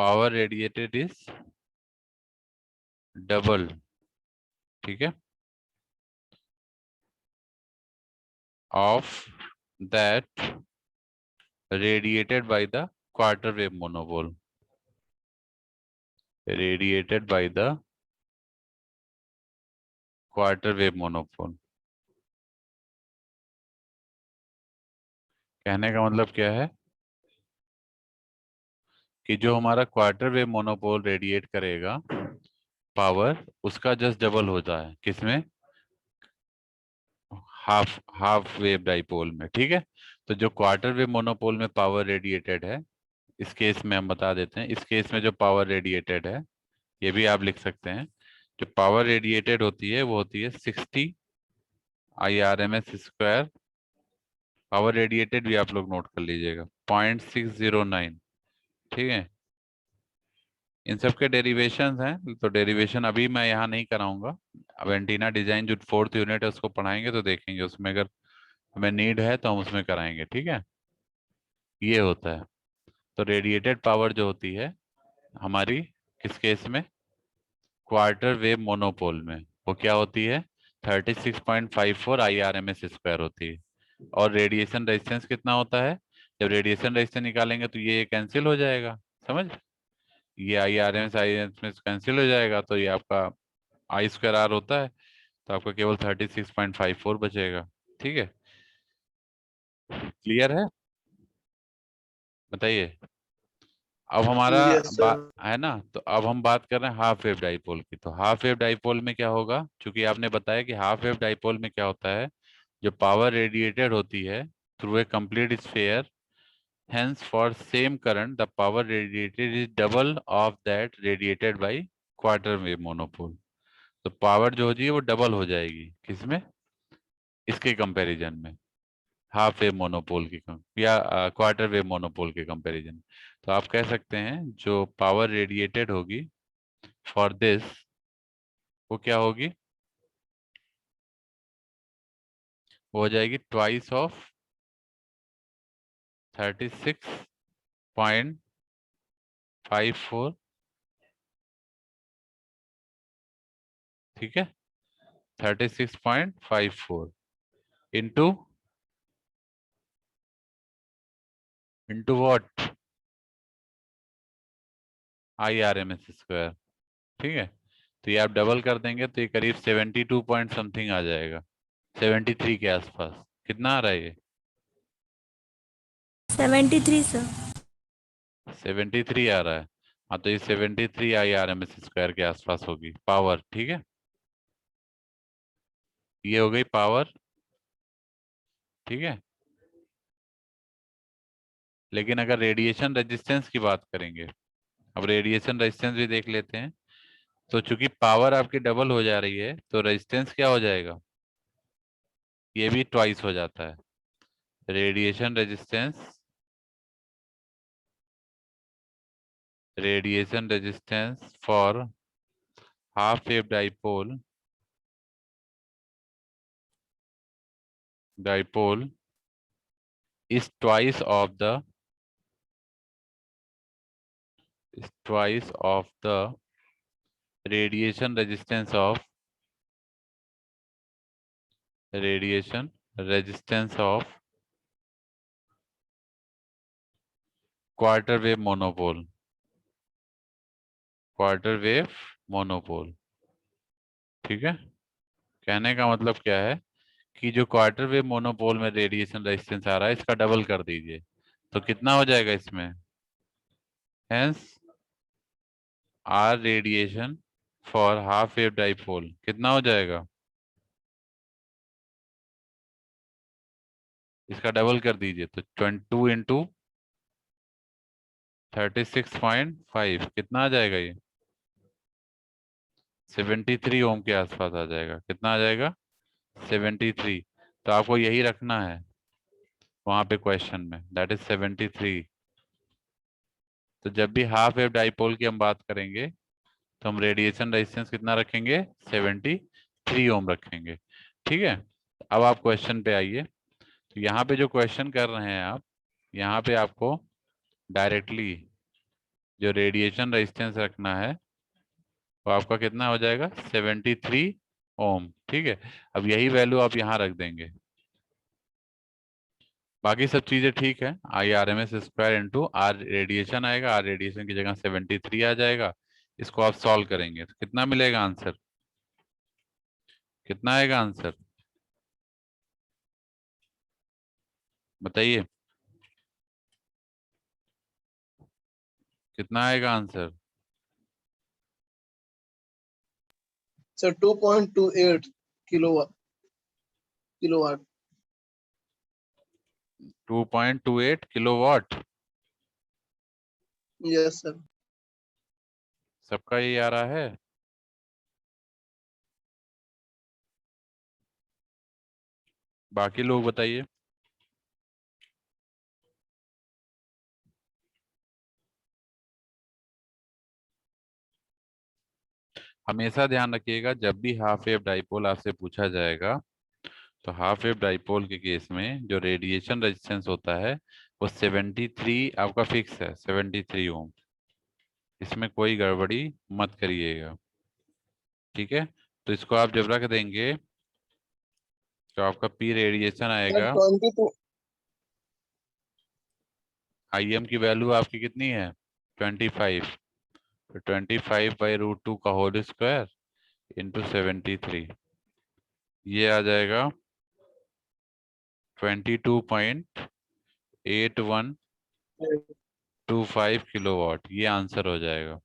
Power radiated is double, ठीक है, of that radiated by the quarter wave monopole, radiated by the quarter wave monopole। कहने का मतलब क्या है कि जो हमारा क्वार्टर वेव मोनोपोल रेडिएट करेगा पावर, उसका जस्ट डबल होता है किसमें, हाफ हाफ वेव डाइपोल में, ठीक है। तो जो क्वार्टर वेव मोनोपोल में पावर रेडिएटेड है, इस केस में हम बता देते हैं, इस केस में जो पावर रेडिएटेड है, ये भी आप लिख सकते हैं, जो पावर रेडिएटेड होती है वो होती है 60 IRMS²। पावर रेडिएटेड भी आप लोग नोट कर लीजिएगा 0.609, ठीक है। इन सब के डेरिवेशंस हैं, तो डेरिवेशन अभी मैं यहाँ नहीं कराऊंगा। अब एंटीना डिजाइन जो 4th यूनिट है उसको पढ़ाएंगे तो देखेंगे, उसमें अगर हमें नीड है तो हम उसमें कराएंगे, ठीक है। ये होता है। तो रेडिएटेड पावर जो होती है हमारी किस केस में, क्वार्टर वेव मोनोपोल में, वो क्या होती है 36.54 IRMS² होती है। और रेडिएशन रेजिस्टेंस कितना होता है, जब रेडिएशन रेजिस्टेंस निकालेंगे तो ये कैंसिल हो जाएगा, समझ, ये IRMS कैंसिल हो जाएगा, तो ये आपका I²R होता है, तो आपका केवल 36.54 बचेगा, ठीक है। क्लियर है, बताइए। अब हमारा यस सर। है ना, तो अब हम बात कर रहे हैं हाफ वेव डाइपोल की। तो हाफ वेव डाइपोल में क्या होगा, क्योंकि आपने बताया कि हाफ वेव डाइपोल में क्या होता है, जो पावर रेडिएटेड होती है through a complete sphere, hence for same current the power radiated is double of that radiated by quarter wave monopole। तो पावर जो होगी वो डबल हो जाएगी किसमें, इसके कंपैरिजन में, हाफ वेव मोनोपोल की या क्वार्टर वेव मोनोपोल के कंपैरिजन। तो आप कह सकते हैं जो पावर रेडिएटेड होगी फॉर दिस, वो क्या होगी, वो हो जाएगी ट्वाइस ऑफ 36.54, ठीक है, 36.54 इंटू इंटू वॉट, IRMS², ठीक है। तो ये आप डबल कर देंगे तो ये करीब 72 पॉइंट समथिंग आ जाएगा, 73 के आसपास। कितना आ रहा है ये, 73 सर। 73 आ रहा है। हाँ, तो ये 73 IRMS² के आसपास होगी पावर, ठीक है। ये हो गई पावर, ठीक है। लेकिन अगर रेडिएशन रेजिस्टेंस की बात करेंगे, अब रेडिएशन रेजिस्टेंस भी देख लेते हैं। तो चूंकि पावर आपकी डबल हो जा रही है तो रेजिस्टेंस क्या हो जाएगा, ये भी ट्वाइस हो जाता है। Radiation resistance, radiation resistance for half wave dipole, dipole is twice of the radiation resistance of quarter wave monopole, ठीक है। कहने का मतलब क्या है कि जो क्वार्टर वेव मोनोपोल में रेडिएशन रेजिस्टेंस आ रहा है इसका डबल कर दीजिए, तो कितना हो जाएगा इसमें, hence R radiation for half wave dipole कितना हो जाएगा, इसका डबल कर दीजिए तो 22 इंटू 36.5 कितना आ जाएगा ये, 73 ओम के आसपास आ जाएगा। कितना आ जाएगा, 73। तो आपको यही रखना है वहां पे क्वेश्चन में, दैट इज 73। तो जब भी हाफ वेव डाइपोल की हम बात करेंगे तो हम रेडिएशन रेजिस्टेंस कितना रखेंगे, 73 ओम रखेंगे, ठीक है। अब आप क्वेश्चन पे आइए। तो यहाँ पे जो क्वेश्चन कर रहे हैं आप, यहाँ पे आपको डायरेक्टली जो रेडिएशन रेजिस्टेंस रखना है वो आपका कितना हो जाएगा 73 ओम। ठीक है, अब यही वैल्यू आप यहाँ रख देंगे। बाकी सब चीजें ठीक है। I RMS² into R radiation आएगा, आर रेडिएशन की जगह 73 आ जाएगा। इसको आप सॉल्व करेंगे तो कितना मिलेगा आंसर, कितना आएगा आंसर बताइए, कितना आएगा answer? Sir 2.28 kilowatt. 2.28 kilowatt. Yes sir. सबका ये आ रहा है? बाकी लोग बताइए। हमेशा ध्यान रखिएगा, जब भी हाफ वेव डाइपोल आपसे पूछा जाएगा तो हाफ वेव डाइपोल के केस में जो रेडिएशन रेजिस्टेंस होता है वो 73 आपका फिक्स है, 73 ओम। इसमें कोई गड़बड़ी मत करिएगा, ठीक है। तो इसको आप जब रख देंगे तो आपका पी रेडिएशन सर आएगा। 22। IM की वैल्यू आपकी कितनी है 25, तो 25/√2 का होल स्क्वायर इंटू 73, ये आ जाएगा 22.8125 किलोवाट, ये आंसर हो जाएगा।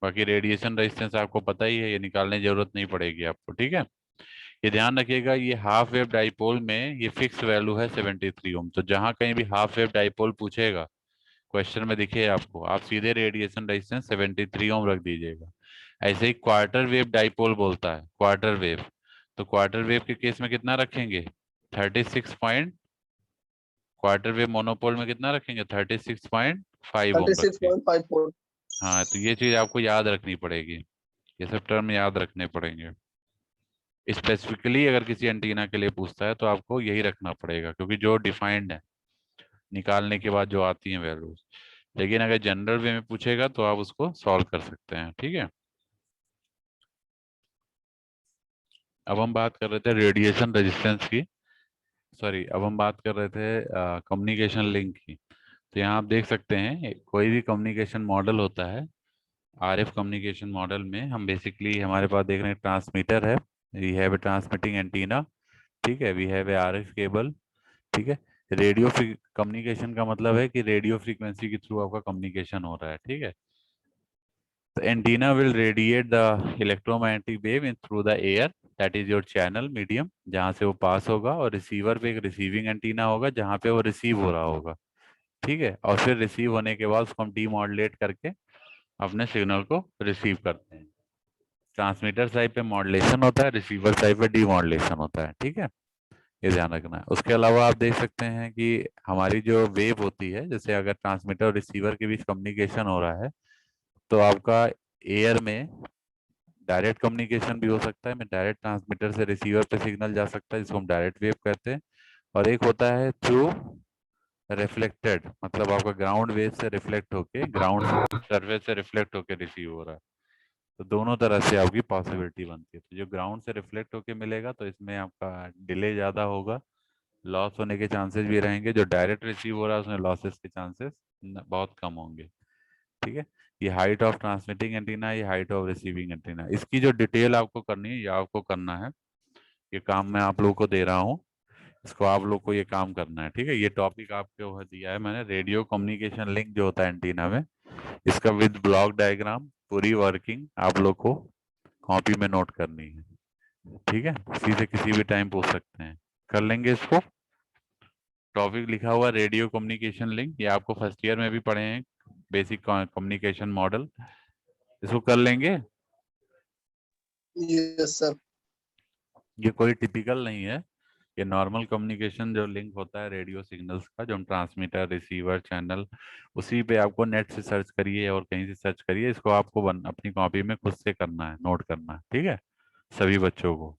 बाकी रेडिएशन रेजिस्टेंस आपको पता ही है, ये निकालने की जरूरत नहीं पड़ेगी आपको, ठीक है। ये ध्यान रखिएगा, ये हाफ वेव डाइपोल में ये फिक्स वैल्यू है 73 ओम। तो जहां कहीं भी हाफ वेव डाइपोल पूछेगा, क्वेश्चन में दिखे आपको, आप सीधे रेडिएशन रेजिस्टेंस 73 ओम रख दीजिएगा। ऐसे ही क्वार्टर वेव डाइपोल बोलता है, क्वार्टर वेव, तो क्वार्टर वेव के केस में कितना रखेंगे 36 पॉइंट, क्वार्टर वेव मोनोपोल में कितना रखेंगे 36.5 ओम रखेंगे। 36.54। हाँ, तो ये चीज आपको याद रखनी पड़ेगी, ये सब टर्म याद रखने पड़ेंगे। स्पेसिफिकली अगर किसी एंटीना के लिए पूछता है तो आपको यही रखना पड़ेगा, क्योंकि जो डिफाइंड है निकालने के बाद जो आती हैं वैल्यूज। लेकिन अगर जनरल वे में पूछेगा तो आप उसको सॉल्व कर सकते हैं, ठीक है। अब हम बात कर रहे थे रेडिएशन रेजिस्टेंस की, सॉरी, अब हम बात कर रहे थे कम्युनिकेशन लिंक की। तो यहाँ आप देख सकते हैं कोई भी कम्युनिकेशन मॉडल होता है, RF कम्युनिकेशन मॉडल में हम बेसिकली हमारे पास देख रहे हैं ट्रांसमीटर है, we have a transmitting antenna, ठीक है, we have a RF cable, ठीक है। रेडियो कम्युनिकेशन का मतलब है कि रेडियो फ्रीक्वेंसी के थ्रू आपका कम्युनिकेशन हो रहा है, ठीक है। तो antenna will radiate the electromagnetic wave in through the air, that is your channel medium, जहाँ से वो पास होगा, और रिसीवर पे एक रिसीविंग एंटीना होगा जहाँ पे वो रिसीव हो रहा होगा, ठीक है। और फिर रिसीव होने के बाद उसको हम डीमॉड्यूलेट करके अपने सिग्नल को रिसीव करते हैं। ट्रांसमीटर साइड पे मॉड्यूलेशन होता है, रिसीवर साइड पे डीमॉड्यूलेशन होता है, ठीक है। ये ध्यान रखना है। उसके अलावा आप देख सकते हैं कि हमारी जो वेव होती है, जैसे अगर ट्रांसमीटर और रिसीवर के बीच कम्युनिकेशन हो रहा है तो आपका एयर में डायरेक्ट कम्युनिकेशन भी हो सकता है, में डायरेक्ट ट्रांसमीटर से रिसीवर पे सिग्नल जा सकता है, जिसको हम डायरेक्ट वेव कहते हैं। और एक होता है थ्रू रिफ्लेक्टेड, मतलब आपका ग्राउंड वेव से रिफ्लेक्ट होके, ग्राउंड सर्फेस से रिफ्लेक्ट होके रिसीव हो रहा है। तो दोनों तरह से आपकी पॉसिबिलिटी बनती है। तो जो ग्राउंड से रिफ्लेक्ट होके मिलेगा तो इसमें आपका डिले ज़्यादा होगा, लॉस होने के चांसेस भी रहेंगे। जो डायरेक्ट रिसीव हो रहा है उसमें लॉसेस के चांसेस बहुत कम होंगे, ठीक है। ये हाइट ऑफ ट्रांसमिटिंग एंटीना, ये हाइट ऑफ रिसीविंग एंटीना, इसकी जो डिटेल आपको करनी है ये आपको करना है। ये काम मैं आप लोगों को दे रहा हूँ, इसको आप लोग को ये काम करना है, ठीक है। ये टॉपिक आपको दिया है मैंने, रेडियो कम्युनिकेशन लिंक जो होता है एंटीना में, इसका विद ब्लॉक डायग्राम पूरी वर्किंग आप लोग को कॉपी में नोट करनी है, ठीक है। किसी से किसी भी टाइम पूछ सकते हैं, कर लेंगे इसको। टॉपिक लिखा हुआ रेडियो कम्युनिकेशन लिंक, ये आपको फर्स्ट ईयर में भी पढ़े हैं, बेसिक कम्युनिकेशन मॉडल, इसको कर लेंगे। Yes sir. ये कोई टिपिकल नहीं है, ये नॉर्मल कम्युनिकेशन जो लिंक होता है रेडियो सिग्नल्स का, जो हम ट्रांसमीटर रिसीवर चैनल, उसी पे आपको नेट से सर्च करिए और कहीं से सर्च करिए, इसको आपको अपनी कॉपी में खुद से करना है, नोट करना है, ठीक है, सभी बच्चों को।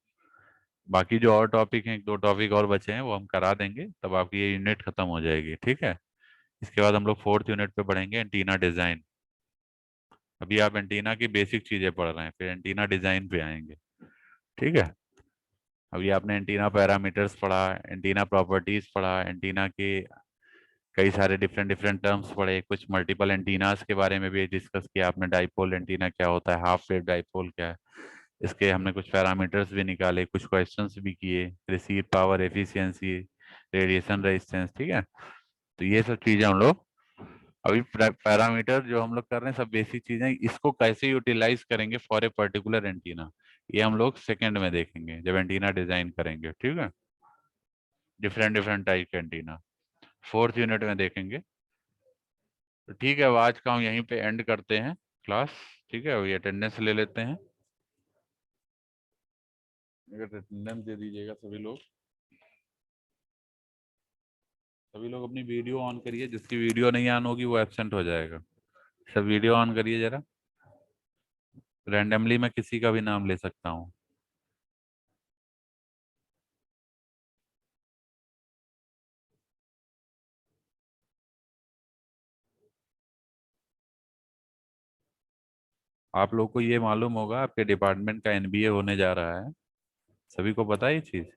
बाकी जो और टॉपिक हैं, एक दो टॉपिक और बचे हैं वो हम करा देंगे, तब आपकी ये यूनिट खत्म हो जाएगी, ठीक है। इसके बाद हम लोग 4th यूनिट पे पढ़ेंगे एंटीना डिजाइन। अभी आप एंटीना की बेसिक चीजें पढ़ रहे हैं, फिर एंटीना डिजाइन पे आएंगे। ठीक है। अभी आपने एंटीना पैरामीटर्स पढ़ा, एंटीना प्रॉपर्टीज पढ़ा, एंटीना के कई सारे डिफरेंट डिफरेंट टर्म्स पढ़े, कुछ मल्टीपल एंटीनास के बारे में भी डिस्कस किया आपने। डाइपोल एंटीना क्या होता है, हाफ वेव डाइपोल क्या है, इसके हमने कुछ पैरामीटर्स भी निकाले, कुछ क्वेश्चंस भी किए, receive power, efficiency, radiation resistance. ठीक है। तो ये सब चीजें हम लोग अभी पैरामीटर जो हम लोग कर रहे हैं सब बेसिक चीजें, इसको कैसे यूटिलाइज करेंगे फॉर ए पर्टिकुलर एंटीना, ये हम लोग सेकंड में देखेंगे जब एंटीना डिजाइन करेंगे। ठीक है। डिफरेंट डिफरेंट टाइप के एंटीना 4th यूनिट में देखेंगे। तो ठीक है, अब आज का हम यहीं पे एंड करते हैं क्लास। ठीक है, अभी अटेंडेंस ले लेते हैं। अगर अटेंडेंस दे दीजिएगा सभी लोग। सभी लोग अपनी वीडियो ऑन करिए, जिसकी वीडियो नहीं ऑन होगी वो एब्सेंट हो जाएगा। सब वीडियो ऑन करिए जरा। रैंडमली मैं किसी का भी नाम ले सकता हूँ। आप लोग को ये मालूम होगा आपके डिपार्टमेंट का एनबीए होने जा रहा है, सभी को पता है ये चीज?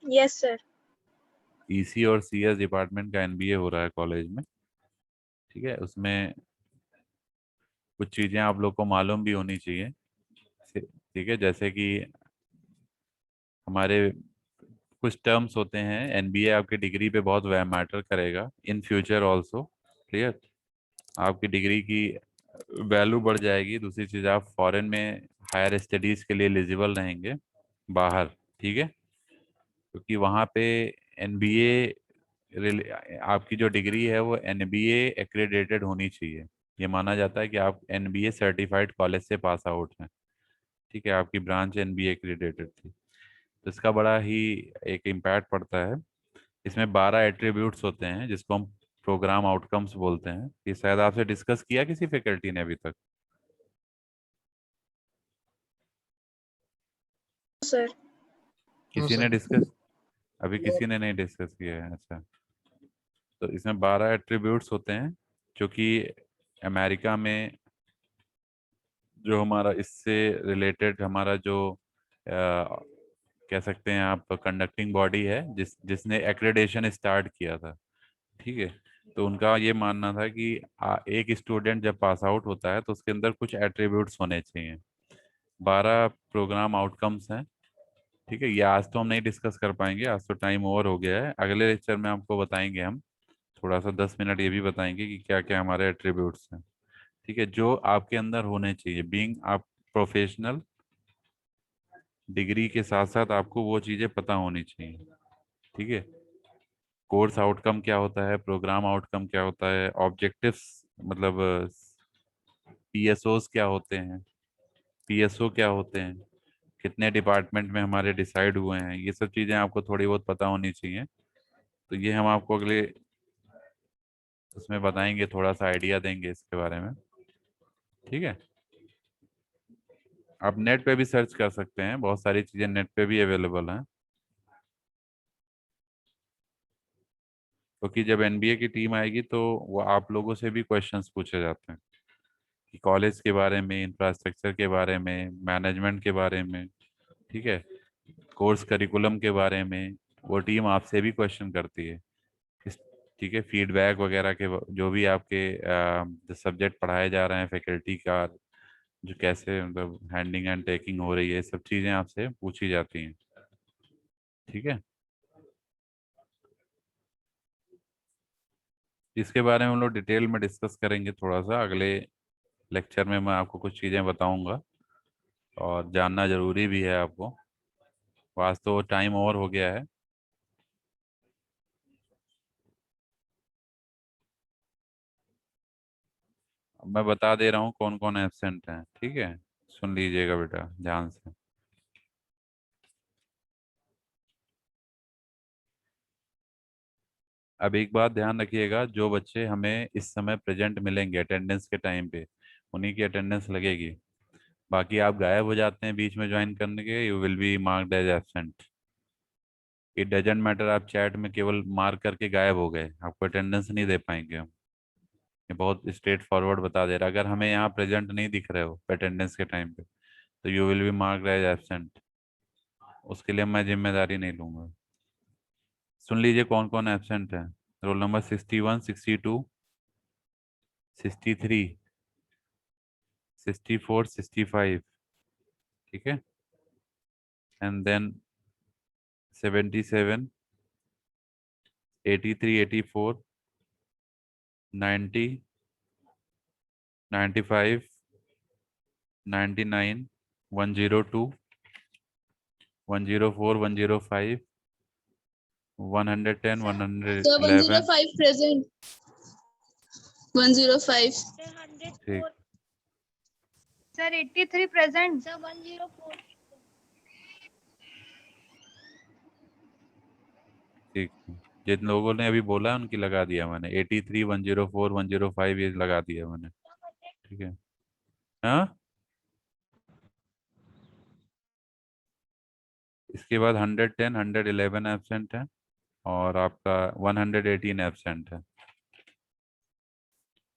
Yes sir. ईसी और सीएस डिपार्टमेंट का एनबीए हो रहा है कॉलेज में। ठीक है। उसमें कुछ चीजें आप लोग को मालूम भी होनी चाहिए। ठीक है। जैसे कि हमारे कुछ टर्म्स होते हैं, एनबीए आपकी डिग्री पे बहुत मैटर करेगा इन फ्यूचर ऑल्सो। क्लियर। आपकी डिग्री की वैल्यू बढ़ जाएगी। दूसरी चीज़, आप फॉरेन में हायर स्टडीज के लिए एलिजिबल रहेंगे बाहर। ठीक है। क्योंकि वहाँ पे एनबीए, आपकी जो डिग्री है वो एनबीए एक्रेडिटेड होनी चाहिए। ये माना जाता है कि आप एनबीए सर्टिफाइड कॉलेज से पास आउट हैं। ठीक है। आपकी ब्रांच एनबीए एक्रेडिटेड थी, तो इसका बड़ा ही एक इम्पैक्ट पड़ता है। इसमें 12 एट्रीब्यूट्स होते हैं जिसको हम प्रोग्राम आउटकम्स बोलते हैं। ये शायद आपसे डिस्कस किया किसी फैकल्टी ने अभी तक? सर। किसी ने डिस्कस? अभी किसी ने नहीं डिस्कस किया है? अच्छा। तो इसमें 12 एट्रीब्यूट्स होते हैं जो कि अमेरिका में जो हमारा इससे रिलेटेड हमारा जो कह सकते हैं आप कंडक्टिंग बॉडी है, जिसने एक्रेडिटेशन स्टार्ट किया था। ठीक है। तो उनका ये मानना था कि एक स्टूडेंट जब पास आउट होता है तो उसके अंदर कुछ एट्रीब्यूट्स होने चाहिए। 12 प्रोग्राम आउटकम्स हैं। ठीक है। ये आज तो हम नहीं डिस्कस कर पाएंगे, आज तो टाइम ओवर हो गया है। अगले लेक्चर में आपको बताएंगे हम, थोड़ा सा 10 मिनट ये भी बताएंगे कि क्या क्या हमारे एट्रीब्यूट्स हैं। ठीक है। जो आपके अंदर होने चाहिए बीइंग आप प्रोफेशनल, डिग्री के साथ साथ आपको वो चीज़ें पता होनी चाहिए। ठीक है। कोर्स आउटकम क्या होता है, प्रोग्राम आउटकम क्या होता है, ऑब्जेक्टिव्स मतलब पीएसओस क्या होते हैं, पीएसओ क्या होते हैं, कितने डिपार्टमेंट में हमारे डिसाइड हुए हैं, ये सब चीज़ें आपको थोड़ी बहुत पता होनी चाहिए। तो ये हम आपको अगले उसमें बताएंगे, थोड़ा सा आइडिया देंगे इसके बारे में। ठीक है। आप नेट पे भी सर्च कर सकते हैं, बहुत सारी चीज़ें नेट पे भी अवेलेबल हैं। क्योंकि जब एनबीए की टीम आएगी तो वो आप लोगों से भी क्वेश्चंस पूछे जाते हैं कि कॉलेज के बारे में, इंफ्रास्ट्रक्चर के बारे में, मैनेजमेंट के बारे में। ठीक है। कोर्स करिकुलम के बारे में वो टीम आपसे भी क्वेश्चन करती है। किस ठीक है। फीडबैक वगैरह के जो भी आपके जो सब्जेक्ट पढ़ाए जा रहे हैं फैकल्टी का, जो कैसे मतलब हैंडलिंग एंड टेकिंग हो रही है, सब चीज़ें आपसे पूछी जाती हैं। ठीक है। इसके बारे में हम लोग डिटेल में डिस्कस करेंगे थोड़ा सा अगले लेक्चर में। मैं आपको कुछ चीज़ें बताऊंगा और जानना ज़रूरी भी है आपको। आज तो टाइम ओवर हो गया है। अब मैं बता दे रहा हूँ कौन कौन एब्सेंट हैं। ठीक है। सुन लीजिएगा बेटा ध्यान से। अब एक बात ध्यान रखिएगा, जो बच्चे हमें इस समय प्रेजेंट मिलेंगे अटेंडेंस के टाइम पे, उन्हीं की अटेंडेंस लगेगी। बाकी आप गायब हो जाते हैं बीच में ज्वाइन करने के, you will be marked as absent. It doesn't matter आप चैट में केवल मार्क करके गायब हो गए, आपको अटेंडेंस नहीं दे पाएंगे हम। ये बहुत स्ट्रेट फॉरवर्ड बता दे रहा है। अगर हमें यहाँ प्रेजेंट नहीं दिख रहे हो अटेंडेंस के टाइम पे तो you will be marked as absent. उसके लिए मैं जिम्मेदारी नहीं लूंगा। सुन लीजिए कौन कौन एब्सेंट है। रोल नंबर 61, 62, 63, 64, 65, ठीक है, and then 77, 83, 84, 90, 95, 99, 102, 104, 105, 110, Sir, 111, 105 present. 105. Sir, 104. ठीक Sir, 83 present. Sir, 104. ठीक। जिन लोगों ने अभी बोला है उनकी लगा दिया मैंने, 83, 104, 105 ये लगा दिया मैंने, ठीक है। हाँ, इसके बाद 110, 111 एब्सेंट है और आपका 118 एब्सेंट है।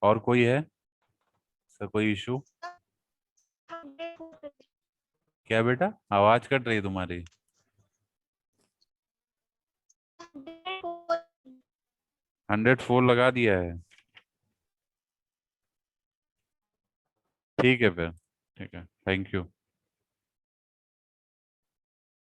और कोई है सर, कोई इशू? 104. क्या बेटा, आवाज कट रही तुम्हारी। 104 लगा दिया है, ठीक है फिर, ठीक है, थैंक यू।